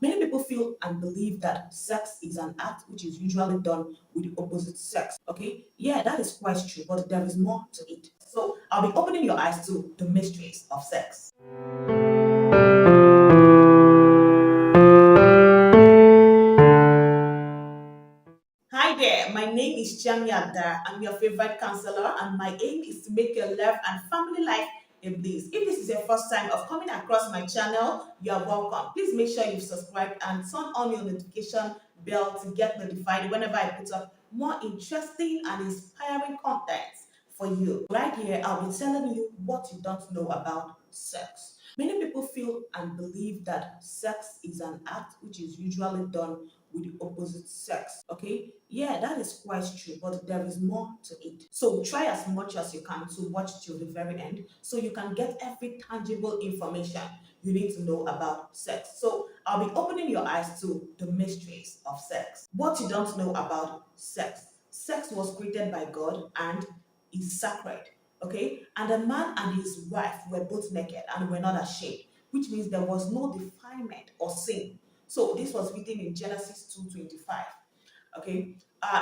Many people feel and believe that sex is an act which is usually done with the opposite sex. Okay, yeah, that is quite true, but there is more to it. So I'll be opening your eyes to the mysteries of sex. Hi there, my name is Chiami Ada. I'm your favorite counselor, and my aim is to make your love and family life a bliss. If this is your first time of coming across my channel, you are welcome. Please make sure you subscribe and turn on your notification bell to get notified whenever I put up more interesting and inspiring content for you. Right here, I'll be telling you what you don't know about sex. Many people feel and believe that sex is an act which is usually done with the opposite sex. Okay, yeah, that is quite true, but there is more to it. So try as much as you can to watch till the very end so you can get every tangible information you need to know about sex. So I'll be opening your eyes to the mysteries of sex. What you don't know about sex. Sex was created by God and is sacred. Okay, and a man and his wife were both naked and were not ashamed, which means there was no defilement or sin. So this was written in Genesis 2:25. Okay.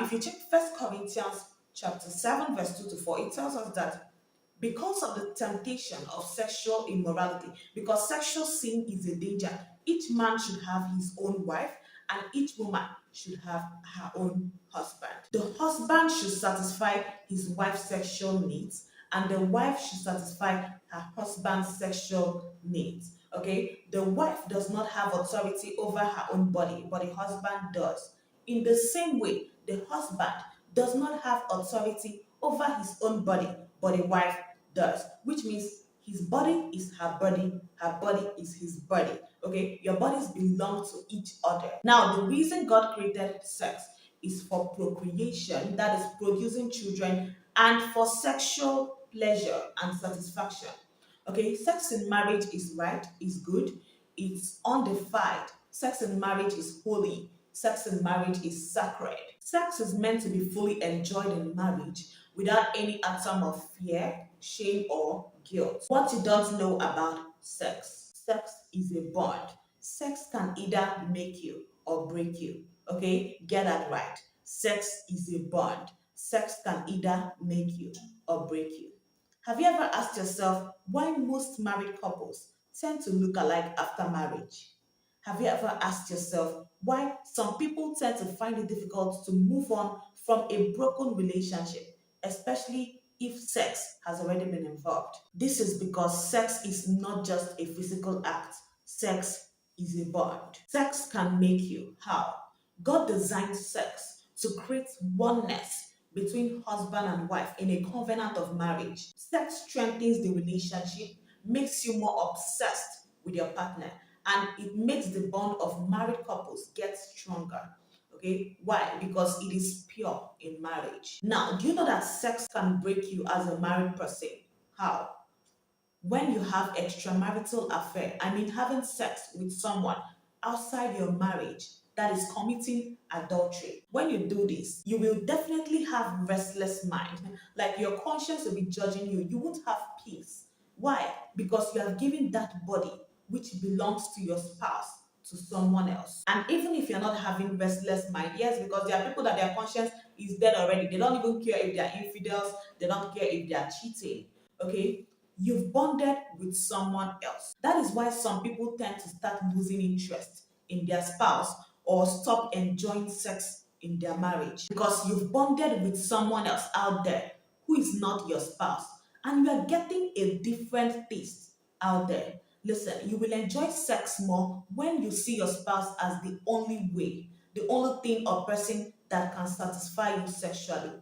If you check First Corinthians chapter 7, verse 2 to 4, it tells us that because of the temptation of sexual immorality, because sexual sin is a danger, each man should have his own wife and each woman should have her own husband. The husband should satisfy his wife's sexual needs and the wife should satisfy her husband's sexual needs. Okay, the wife does not have authority over her own body, but the husband does. In the same way, the husband does not have authority over his own body, but the wife does, which means his body is her body is his body. Okay, your bodies belong to each other. Now, the reason God created sex is for procreation, that is, producing children, and for sexual pleasure and satisfaction. Okay, sex in marriage is right, is good, it's undefiled. Sex in marriage is holy. Sex in marriage is sacred. Sex is meant to be fully enjoyed in marriage without any atom of fear, shame, or guilt. What you don't know about sex. Sex is a bond. Sex can either make you or break you. Okay, get that right. Sex is a bond. Sex can either make you or break you. Have you ever asked yourself why most married couples tend to look alike after marriage? Have you ever asked yourself why some people tend to find it difficult to move on from a broken relationship, especially if sex has already been involved? This is because sex is not just a physical act, sex is a bond. Sex can make you. How? God designed sex to create oneness between husband and wife in a covenant of marriage. Sex strengthens the relationship, makes you more obsessed with your partner, and it makes the bond of married couples get stronger. Okay, why? Because it is pure in marriage. Now, do you know that sex can break you as a married person? How? When you have extramarital affair, I mean having sex with someone outside your marriage, that is committing adultery. When you do this, you will definitely have restless mind. Like your conscience will be judging you. You won't have peace. Why? Because you have given that body which belongs to your spouse to someone else. And even if you're not having restless mind, yes, because there are people that their conscience is dead already. They don't even care if they're infidels, they don't care if they're cheating. Okay, you've bonded with someone else. That is why some people tend to start losing interest in their spouse or stop enjoying sex in their marriage because you've bonded with someone else out there who is not your spouse and you are getting a different taste out there. Listen, you will enjoy sex more when you see your spouse as the only way, the only thing or person that can satisfy you sexually.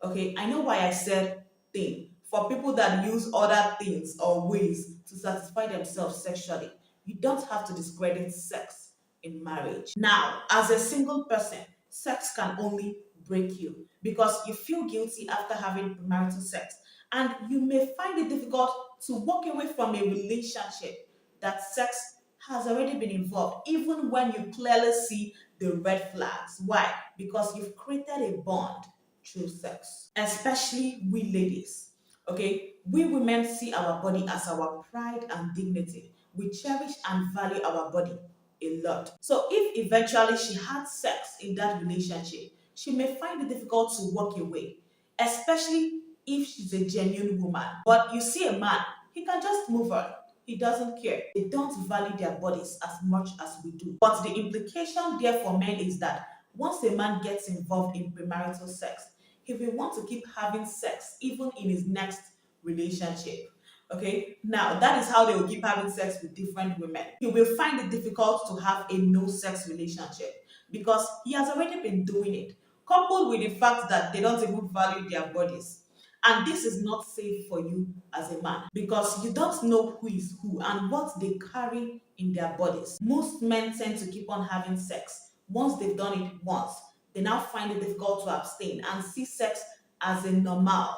Okay, I know why I said thing. For people that use other things or ways to satisfy themselves sexually, you don't have to discredit sex in marriage. Now, as a single person, sex can only break you because you feel guilty after having premarital sex, and you may find it difficult to walk away from a relationship that sex has already been involved, even when you clearly see the red flags. Why? Because you've created a bond through sex, especially we ladies. Okay, we women see our body as our pride and dignity. We cherish and value our body a lot. So if eventually she had sex in that relationship, she may find it difficult to walk away, especially if she's a genuine woman. But you see a man, he can just move on. He doesn't care. They don't value their bodies as much as we do. But the implication there for men is that once a man gets involved in premarital sex, he will want to keep having sex even in his next relationship. Okay, now that is how they will keep having sex with different women. He will find it difficult to have a no sex relationship because he has already been doing it, coupled with the fact that they don't even value their bodies. And this is not safe for you as a man because you don't know who is who and what they carry in their bodies. Most men tend to keep on having sex. Once they've done it once, they now find it difficult to abstain and see sex as a normal.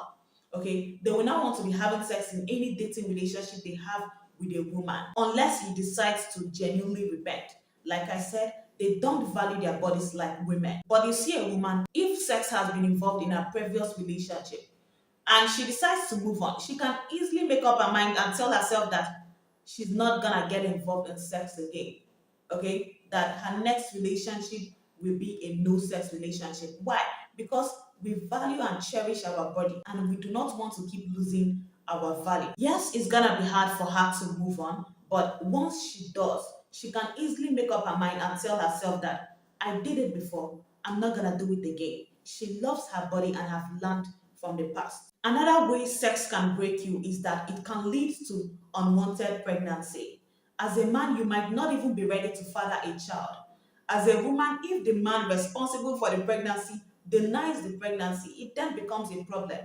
Okay, they will not want to be having sex in any dating relationship they have with a woman unless he decides to genuinely repent. Like I said, they don't value their bodies like women. But you see a woman, if sex has been involved in a previous relationship and she decides to move on, she can easily make up her mind and tell herself that she's not gonna get involved in sex again. Okay, that her next relationship will be a no sex relationship. Why? Because we value and cherish our body and we do not want to keep losing our value. Yes, it's gonna be hard for her to move on, but once she does, she can easily make up her mind and tell herself that I did it before, I'm not gonna do it again. She loves her body and have learned from the past. Another way sex can break you is that it can lead to unwanted pregnancy. As a man, you might not even be ready to father a child. As a woman, if the man responsible for the pregnancy denies the pregnancy, it then becomes a problem.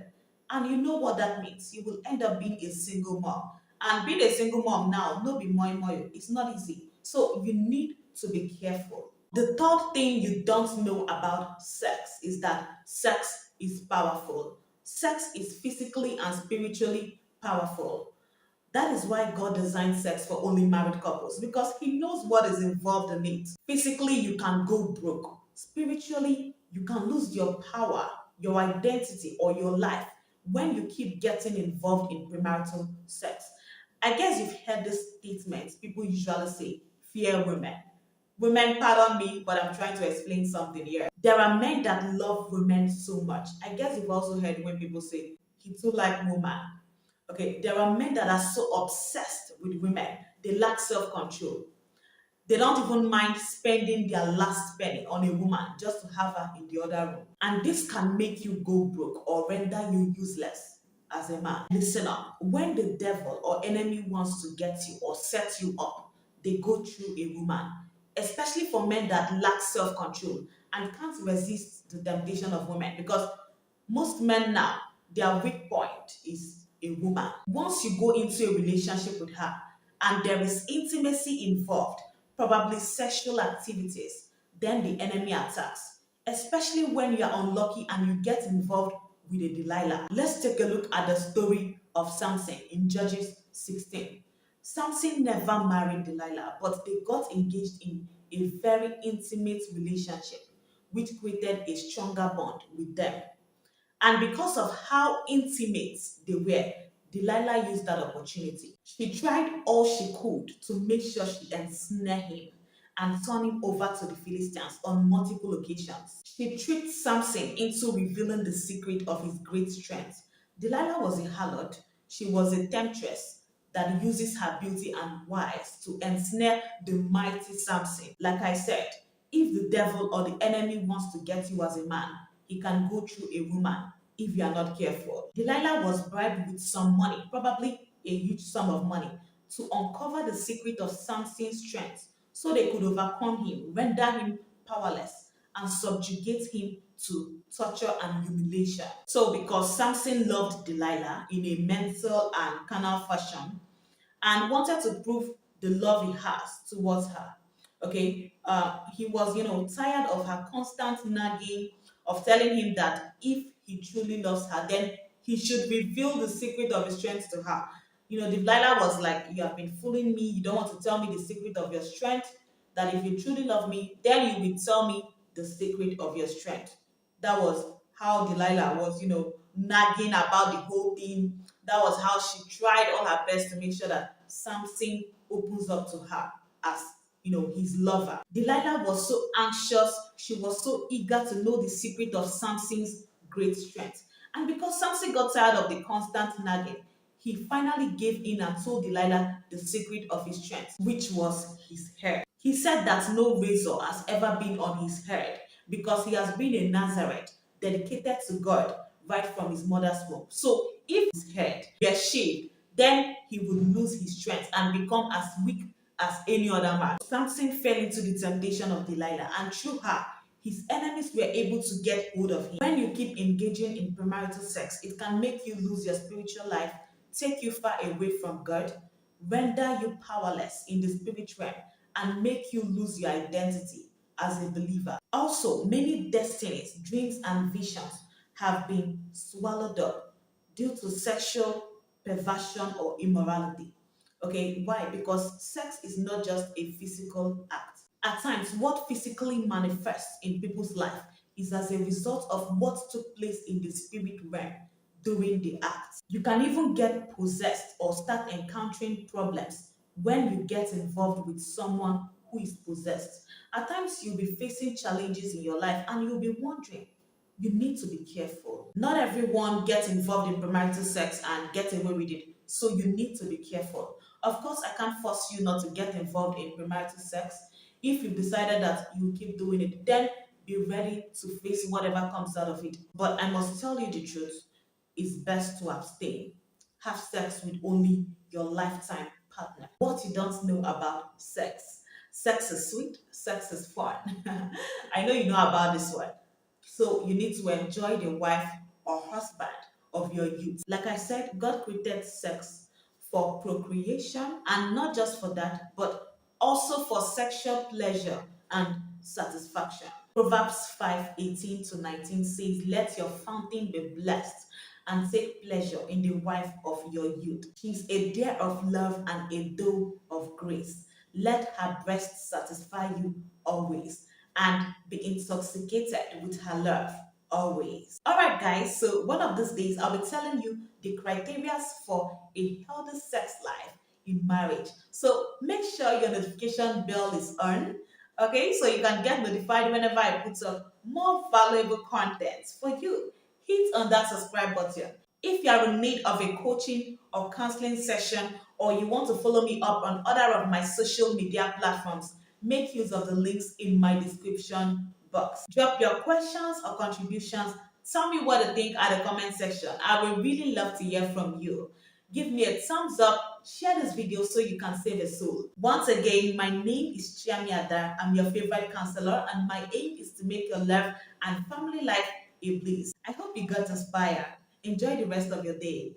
And you know what that means. You will end up being a single mom. And being a single mom now, no be moi, it's not easy. So you need to be careful. The third thing you don't know about sex is that sex is powerful. Sex is physically and spiritually powerful. That is why God designed sex for only married couples because He knows what is involved in it. Physically, you can go broke. Spiritually, you can lose your power, your identity, or your life when you keep getting involved in premarital sex. I guess you've heard this statement people usually say fear women. Women, pardon me, but I'm trying to explain something here. There are men that love women so much. I guess you've also heard when people say he too like woman. Okay, there are men that are so obsessed with women, they lack self control. They don't even mind spending their last penny on a woman just to have her in the other room. And this can make you go broke or render you useless as a man. Listen up. When the devil or enemy wants to get you or set you up, they go through a woman, especially for men that lack self control and can't resist the temptation of women because most men now, their weak point is a woman. Once you go into a relationship with her and there is intimacy involved, probably sexual activities, then the enemy attacks, especially when you are unlucky and you get involved with a Delilah. Let's take a look at the story of Samson in Judges 16. Samson never married Delilah, but they got engaged in a very intimate relationship, which created a stronger bond with them. And because of how intimate they were, Delilah used that opportunity. She tried all she could to make sure she ensnare him and turn him over to the Philistines on multiple occasions. She tricked Samson into revealing the secret of his great strength. Delilah was a harlot. She was a temptress that uses her beauty and wiles to ensnare the mighty Samson. Like I said, if the devil or the enemy wants to get you as a man, he can go through a woman if you are not careful. Delilah was bribed with some money, probably a huge sum of money, to uncover the secret of Samson's strength so they could overcome him, render him powerless, and subjugate him to torture and humiliation. So, because Samson loved Delilah in a mental and carnal fashion, and wanted to prove the love he has towards her. Okay, he was, tired of her constant nagging, of telling him that if he truly loves her, then he should reveal the secret of his strength to her. Delilah was like, you have been fooling me. You don't want to tell me the secret of your strength. That if you truly love me, then you will tell me the secret of your strength. That was how Delilah was, nagging about the whole thing. That was how she tried all her best to make sure that Samson opens up to her as his lover. Delilah was so anxious, she was so eager to know the secret of Samson's great strength. And because Samson got tired of the constant nagging, he finally gave in and told Delilah the secret of his strength, which was his hair. He said that no razor has ever been on his head because he has been a Nazareth dedicated to God right from his mother's womb. So if his head were shaved, then he would lose his strength and become as weak as any other man. Samson fell into the temptation of Delilah, and through her, his enemies were able to get hold of him. When you keep engaging in premarital sex, it can make you lose your spiritual life, take you far away from God, render you powerless in the spirit realm, and make you lose your identity as a believer. Also, many destinies, dreams, and visions have been swallowed up due to sexual perversion or immorality. Okay, why? Because sex is not just a physical act. At times, what physically manifests in people's life is as a result of what took place in the spirit realm during the act. You can even get possessed or start encountering problems when you get involved with someone who is possessed. At times, you'll be facing challenges in your life and you'll be wondering, you need to be careful. Not everyone gets involved in premarital sex and get away with it, so you need to be careful. Of course, I can't force you not to get involved in premarital sex. If you've decided that you keep doing it, then be ready to face whatever comes out of it. But I must tell you the truth, it's best to abstain. Have sex with only your lifetime partner. What you don't know about sex. Sex is sweet, sex is fun. I know you know about this one. So you need to enjoy the wife or husband of your youth. Like I said, God created sex for procreation, and not just for that, but also for sexual pleasure and satisfaction. Proverbs 5:18 to 19 says, "Let your fountain be blessed and take pleasure in the wife of your youth. She is a deer of love and a doe of grace. Let her breast satisfy you always, and be intoxicated with her love always." All right, guys. So one of these days, I'll be telling you the criteria for a healthy sex life in marriage. So make sure your notification bell is on. Okay, so you can get notified whenever I put up more valuable content for you. Hit on that subscribe button. If you are in need of a coaching or counseling session, or you want to follow me up on other of my social media platforms, make use of the links in my description box. Drop your questions or contributions. Tell me what you think at the comment section. I would really love to hear from you. Give me a thumbs up, share this video so you can save a soul. Once again, my name is Chiami Ada. I'm your favorite counselor, and my aim is to make your love and family life a bliss. I hope you got inspired. Enjoy the rest of your day.